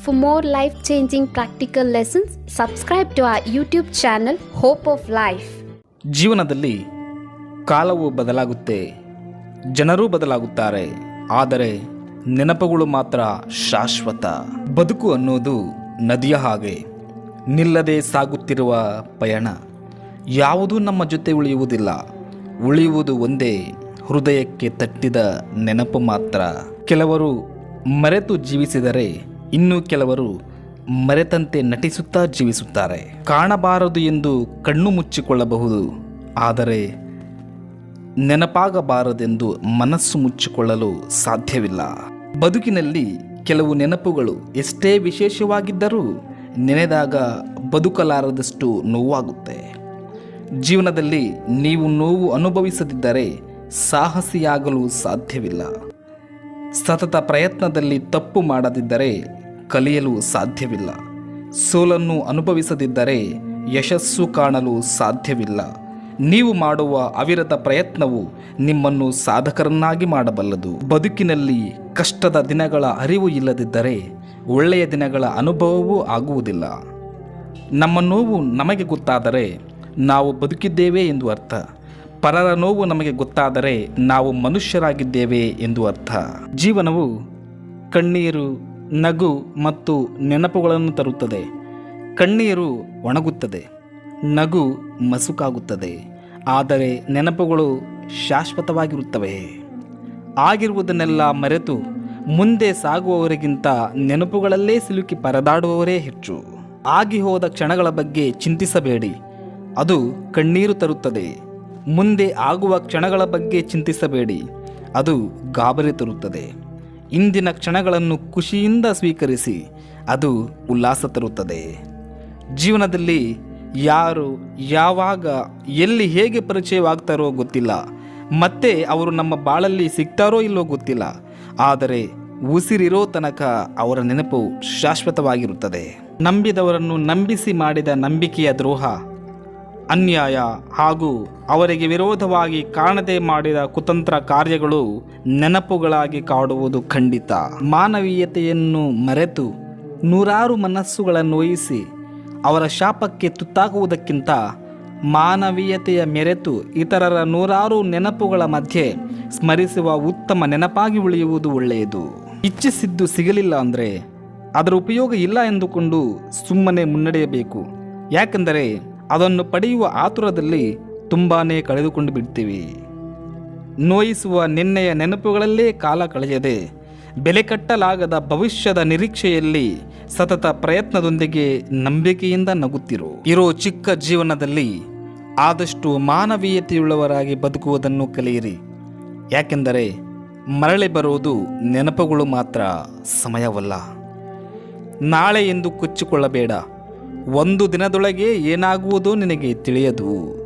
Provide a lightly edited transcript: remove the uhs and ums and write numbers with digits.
For more life-changing practical lessons, subscribe to our YouTube channel, Hope of Life. ಜೀವನದಲ್ಲಿ ಕಾಲವು ಬದಲಾಗುತ್ತೆ, ಜನರೂ ಬದಲಾಗುತ್ತಾರೆ, ಆದರೆ ನೆನಪುಗಳು ಮಾತ್ರ ಶಾಶ್ವತ. ಬದುಕು ಅನ್ನೋದು ನದಿಯ ಹಾಗೆ ನಿಲ್ಲದೆ ಸಾಗುತ್ತಿರುವ ಪಯಣ. ಯಾವುದೂ ನಮ್ಮ ಜೊತೆ ಉಳಿಯುವುದಿಲ್ಲ. ಉಳಿಯುವುದು ಒಂದೇ, ಹೃದಯಕ್ಕೆ ತಟ್ಟಿದ ನೆನಪು ಮಾತ್ರ. ಕೆಲವರು ಮರೆತು ಜೀವಿಸಿದರೆ ಇನ್ನು ಕೆಲವರು ಮರೆತಂತೆ ನಟಿಸುತ್ತಾ ಜೀವಿಸುತ್ತಾರೆ. ಕಾಣಬಾರದು ಎಂದು ಕಣ್ಣು ಮುಚ್ಚಿಕೊಳ್ಳಬಹುದು, ಆದರೆ ನೆನಪಾಗಬಾರದೆಂದು ಮನಸ್ಸು ಮುಚ್ಚಿಕೊಳ್ಳಲು ಸಾಧ್ಯವಿಲ್ಲ. ಬದುಕಿನಲ್ಲಿ ಕೆಲವು ನೆನಪುಗಳು ಎಷ್ಟೇ ವಿಶೇಷವಾಗಿದ್ದರೂ ನೆನೆದಾಗ ಬದುಕಲಾರದಷ್ಟು ನೋವಾಗುತ್ತೆ. ಜೀವನದಲ್ಲಿ ನೀವು ನೋವು ಅನುಭವಿಸದಿದ್ದರೆ ಸಾಹಸಿಯಾಗಲು ಸಾಧ್ಯವಿಲ್ಲ. ಸತತ ಪ್ರಯತ್ನದಲ್ಲಿ ತಪ್ಪು ಮಾಡದಿದ್ದರೆ ಕಲಿಯಲು ಸಾಧ್ಯವಿಲ್ಲ. ಸೋಲನ್ನು ಅನುಭವಿಸದಿದ್ದರೆ ಯಶಸ್ಸು ಕಾಣಲು ಸಾಧ್ಯವಿಲ್ಲ. ನೀವು ಮಾಡುವ ಅವಿರತ ಪ್ರಯತ್ನವು ನಿಮ್ಮನ್ನು ಸಾಧಕರನ್ನಾಗಿ ಮಾಡಬಲ್ಲದು. ಬದುಕಿನಲ್ಲಿ ಕಷ್ಟದ ದಿನಗಳ ಅರಿವು ಇಲ್ಲದಿದ್ದರೆ ಒಳ್ಳೆಯ ದಿನಗಳ ಅನುಭವವೂ ಆಗುವುದಿಲ್ಲ. ನಮ್ಮ ನೋವು ನಮಗೆ ಗೊತ್ತಾದರೆ ನಾವು ಬದುಕಿದ್ದೇವೆ ಎಂದು ಅರ್ಥ. ಪರರ ನೋವು ನಮಗೆ ಗೊತ್ತಾದರೆ ನಾವು ಮನುಷ್ಯರಾಗಿದ್ದೇವೆ ಎಂದು ಅರ್ಥ. ಜೀವನವು ಕಣ್ಣೀರು, ನಗು ಮತ್ತು ನೆನಪುಗಳನ್ನು ತರುತ್ತದೆ. ಕಣ್ಣೀರು ಒಣಗುತ್ತದೆ, ನಗು ಮಸುಕಾಗುತ್ತದೆ, ಆದರೆ ನೆನಪುಗಳು ಶಾಶ್ವತವಾಗಿರುತ್ತವೆ. ಆಗಿರುವುದನ್ನೆಲ್ಲ ಮರೆತು ಮುಂದೆ ಸಾಗುವವರಿಗಿಂತ ನೆನಪುಗಳಲ್ಲೇ ಸಿಲುಕಿ ಪರದಾಡುವವರೇ ಹೆಚ್ಚು. ಆಗಿ ಹೋದ ಕ್ಷಣಗಳ ಬಗ್ಗೆ ಚಿಂತಿಸಬೇಡಿ, ಅದು ಕಣ್ಣೀರು ತರುತ್ತದೆ. ಮುಂದೆ ಆಗುವ ಕ್ಷಣಗಳ ಬಗ್ಗೆ ಚಿಂತಿಸಬೇಡಿ, ಅದು ಗಾಬರಿ ತರುತ್ತದೆ. ಇಂದಿನ ಕ್ಷಣಗಳನ್ನು ಖುಷಿಯಿಂದ ಸ್ವೀಕರಿಸಿ, ಅದು ಉಲ್ಲಾಸ ತರುತ್ತದೆ. ಜೀವನದಲ್ಲಿ ಯಾರು, ಯಾವಾಗ, ಎಲ್ಲಿ, ಹೇಗೆ ಪರಿಚಯವಾಗ್ತಾರೋ ಗೊತ್ತಿಲ್ಲ. ಮತ್ತೆ ಅವರು ನಮ್ಮ ಬಾಳಲ್ಲಿ ಸಿಗ್ತಾರೋ ಇಲ್ಲೋ ಗೊತ್ತಿಲ್ಲ. ಆದರೆ ಉಸಿರಿರೋ ತನಕ ಅವರ ನೆನಪು ಶಾಶ್ವತವಾಗಿರುತ್ತದೆ. ನಂಬಿದವರನ್ನು ನಂಬಿಸಿ ಮಾಡಿದ ನಂಬಿಕೆಯ ದ್ರೋಹ, ಅನ್ಯಾಯ ಹಾಗೂ ಅವರಿಗೆ ವಿರೋಧವಾಗಿ ಕಾಣದೆ ಮಾಡಿದ ಕುತಂತ್ರ ಕಾರ್ಯಗಳು ನೆನಪುಗಳಾಗಿ ಕಾಡುವುದು ಖಂಡಿತ. ಮಾನವೀಯತೆಯನ್ನು ಮರೆತು ನೂರಾರು ಮನಸ್ಸುಗಳನ್ನು ನೋಯಿಸಿ ಅವರ ಶಾಪಕ್ಕೆ ತುತ್ತಾಗುವುದಕ್ಕಿಂತ ಮಾನವೀಯತೆಯ ಮೆರೆತು ಇತರರ ನೂರಾರು ನೆನಪುಗಳ ಮಧ್ಯೆ ಸ್ಮರಿಸುವ ಉತ್ತಮ ನೆನಪಾಗಿ ಉಳಿಯುವುದು ಒಳ್ಳೆಯದು. ಇಚ್ಛಿಸಿದ್ದು ಸಿಗಲಿಲ್ಲ ಅಂದರೆ ಅದರ ಉಪಯೋಗ ಇಲ್ಲ ಎಂದುಕೊಂಡು ಸುಮ್ಮನೆ ಮುನ್ನಡೆಯಬೇಕು. ಯಾಕೆಂದರೆ ಅದನ್ನು ಪಡೆಯುವ ಆತುರದಲ್ಲಿ ತುಂಬಾ ಕಳೆದುಕೊಂಡು ಬಿಡ್ತೀವಿ. ನೋಯಿಸುವ ನಿನ್ನೆಯ ನೆನಪುಗಳಲ್ಲೇ ಕಾಲ ಕಳೆಯದೆ ಬೆಲೆ ಕಟ್ಟಲಾಗದ ಭವಿಷ್ಯದ ನಿರೀಕ್ಷೆಯಲ್ಲಿ ಸತತ ಪ್ರಯತ್ನದೊಂದಿಗೆ ನಂಬಿಕೆಯಿಂದ ನಗುತ್ತಿರು. ಇರೋ ಚಿಕ್ಕ ಜೀವನದಲ್ಲಿ ಆದಷ್ಟು ಮಾನವೀಯತೆಯುಳ್ಳವರಾಗಿ ಬದುಕುವುದನ್ನು ಕಲಿಯಿರಿ. ಯಾಕೆಂದರೆ ಮರಳಿ ಬರುವುದು ನೆನಪುಗಳು ಮಾತ್ರ, ಸಮಯವಲ್ಲ. ನಾಳೆ ಎಂದು ಕೊಚ್ಚಿಕೊಳ್ಳಬೇಡ. ಒಂದು ದಿನದೊಳಗೆ ಏನಾಗುವುದೋ ನಿನಗೆ ತಿಳಿಯದು.